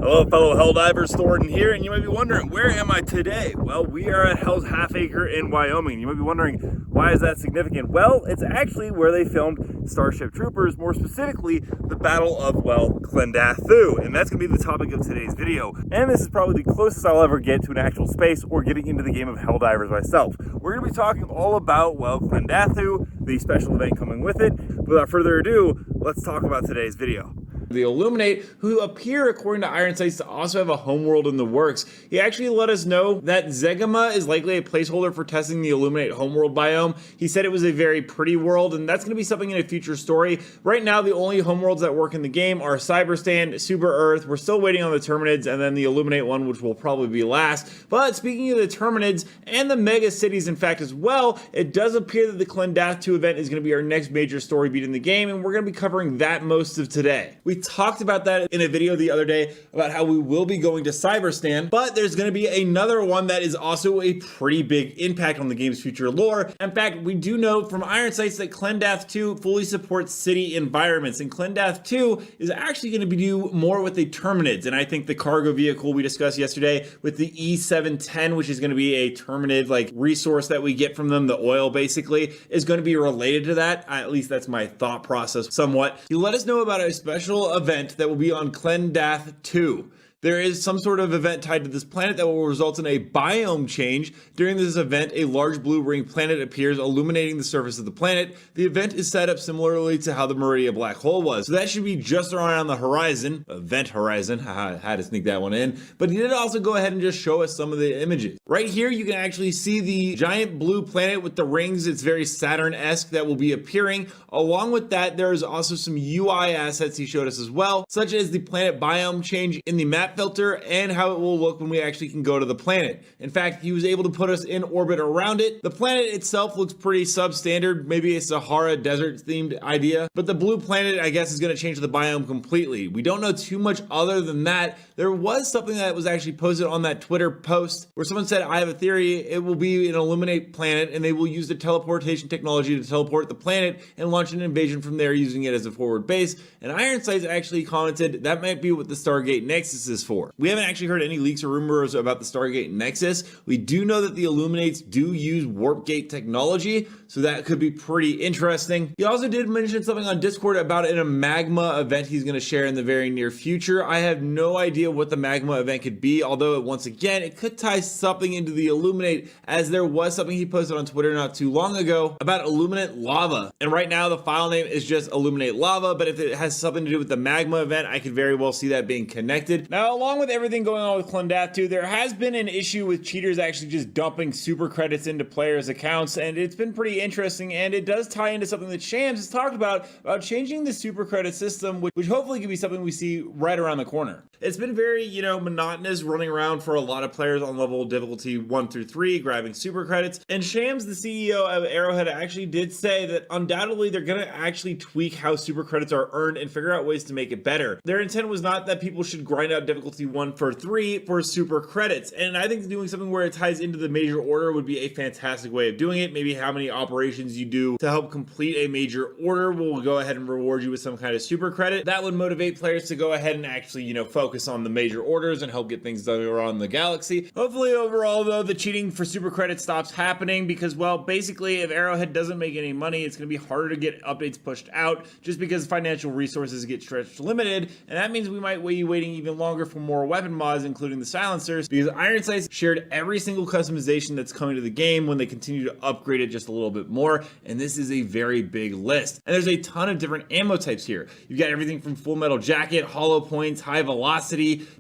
Hello, fellow Helldivers, Thornton here, and you might be wondering, where am I today? Well, we are at Hell's Half Acre in Wyoming. You might be wondering, why is that significant? Well, it's actually where they filmed Starship Troopers, more specifically, the Battle of, well, Clendathu, and that's going to be the topic of today's video. And this is probably the closest I'll ever get to an actual space or getting into the game of Helldivers myself. We're going to be talking all about, well, Clendathu, the special event coming with it. Without further ado, let's talk about today's video. The Illuminate, who appear, according to Iron Sights, to also have a homeworld in the works. He actually let us know that Zegama is likely a placeholder for testing the Illuminate homeworld biome. He said it was a very pretty world, and that's going to be something in a future story. Right now, the only homeworlds that work in the game are Cyberstand, Super Earth. We're still waiting on the Terminids, and then the Illuminate one, which will probably be last. But speaking of the Terminids and the mega cities, in fact, as well, it does appear that the Clendathu event is going to be our next major story beat in the game, and we're going to be covering that most of today. We talked about that in a video the other day about how we will be going to Cyberstan, but there's going to be another one that is also a pretty big impact on the game's future lore. In fact, we do know from Iron Sights that Clendath 2 fully supports city environments, and Clendath 2 is actually going to be do more with the Terminids, and I think the cargo vehicle we discussed yesterday with the E710, which is going to be a Terminid like resource that we get from them, the oil basically, is going to be related to that. At least that's my thought process somewhat. You let us know about a special event that will be on Clendath 2. There is some sort of event tied to this planet that will result in a biome change. During this event, a large blue ring planet appears, illuminating the surface of the planet. The event is set up similarly to how the Meridia black hole was. So that should be just around the horizon, event horizon. Haha, had to sneak that one in. But he did also go ahead and just show us some of the images. Right here, you can actually see the giant blue planet with the rings. It's very Saturn-esque that will be appearing. Along with that, there is also some UI assets he showed us as well, such as the planet biome change in the map filter and how it will look when we actually can go to the planet. In fact, he was able to put us in orbit around it. The planet itself looks pretty substandard, maybe a Sahara desert themed idea, but the blue planet, I guess, is going to change the biome completely. We don't know too much other than that. There was something that was actually posted on that Twitter post where someone said, I have a theory, it will be an Illuminate planet and they will use the teleportation technology to teleport the planet and launch an invasion from there using it as a forward base. And Iron Sights actually commented that might be what the Stargate Nexus is for. We haven't actually heard any leaks or rumors about the Stargate Nexus. We do know that the Illuminates do use warp gate technology, so that could be pretty interesting. He also did mention something on Discord about a magma event he's going to share in the very near future. I have no idea what the magma event could be, although once again, it could tie something into the Illuminate, as there was something he posted on Twitter not too long ago about Illuminate lava. And right now the file name is just Illuminate lava, but if it has something to do with the magma event, I could very well see that being connected. Now, along with everything going on with Clendathu, there has been an issue with cheaters actually just dumping super credits into players' accounts, and it's been pretty interesting, and it does tie into something that Shams has talked about changing the super credit system, which hopefully could be something we see right around the corner. It's been very, monotonous running around for a lot of players on level difficulty 1 through 3, grabbing super credits, and Shams, the CEO of Arrowhead, actually did say that undoubtedly they're going to actually tweak how super credits are earned and figure out ways to make it better. Their intent was not that people should grind out difficulty 1 for 3 for super credits, and I think doing something where it ties into the major order would be a fantastic way of doing it. Maybe how many operations you do to help complete a major order will go ahead and reward you with some kind of super credit. That would motivate players to go ahead and actually, focus on the major orders and help get things done around the galaxy. Hopefully overall though, the cheating for super credits stops happening because, well, basically if Arrowhead doesn't make any money, it's going to be harder to get updates pushed out just because financial resources get stretched limited, and that means we might be waiting even longer for more weapon mods, including the silencers, because Iron Sights shared every single customization that's coming to the game when they continue to upgrade it just a little bit more, and this is a very big list. And there's a ton of different ammo types here. You've got everything from Full Metal Jacket, hollow points, high velocity,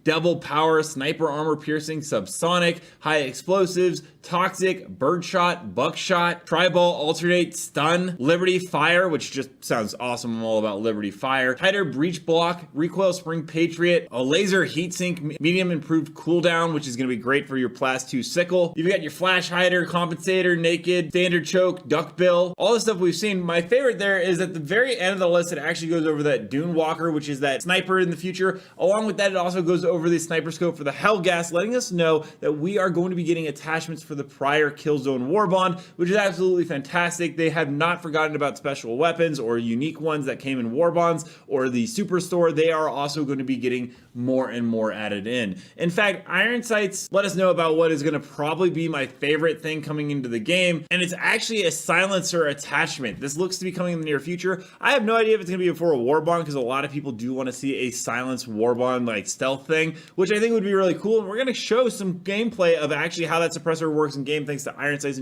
double power, sniper armor piercing, subsonic, high explosives, toxic, birdshot, buckshot, tri-ball, alternate, stun, Liberty Fire, which just sounds awesome. I'm all about Liberty Fire, tighter breach block, recoil spring patriot, a laser heatsink, medium improved cooldown, which is going to be great for your Plast 2 sickle. You've got your flash hider, compensator, naked, standard choke, duckbill, all the stuff we've seen. My favorite there is at the very end of the list, it actually goes over that Dune Walker, which is that sniper in the future. Along with that, it also goes over the sniper scope for the Hellgas, letting us know that we are going to be getting attachments for the prior Killzone Warbond, which is absolutely fantastic. They have not forgotten about special weapons or unique ones that came in Warbonds or the Superstore. They are also going to be getting more and and more added in. In fact, iron sights let us know about what is going to probably be my favorite thing coming into the game, and it's actually a silencer attachment. This looks to be coming in the near future. I have no idea if it's going to be before a warbond, because a lot of people do want to see a silenced warbond like stealth thing, which I think would be really cool, and we're going to show some gameplay of actually how that suppressor works in game thanks to iron sights.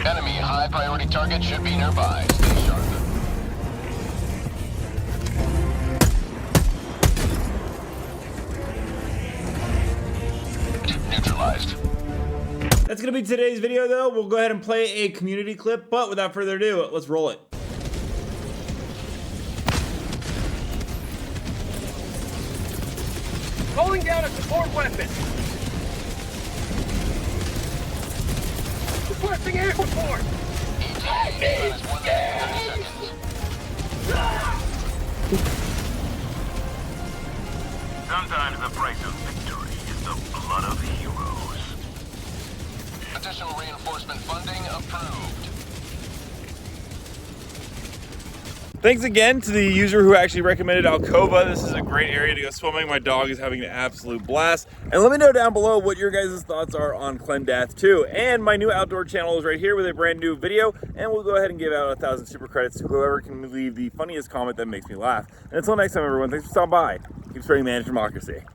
Enemy high priority target should be nearby. Stay sharp. Neutralized. That's going to be today's video though. We'll go ahead and play a community clip, but without further ado, let's roll it. Calling down a support weapon. Requesting air support. Sometimes the price of victory is the blood of heroes. Additional reinforcement funding approved. Thanks again to the user who actually recommended Alcova. This is a great area to go swimming. My dog is having an absolute blast. And let me know down below what your guys' thoughts are on Clendath 2. And my new outdoor channel is right here with a brand new video. And we'll go ahead and give out 1,000 super credits to whoever can leave the funniest comment that makes me laugh. And until next time, everyone, thanks for stopping by. Keep spreading managed democracy.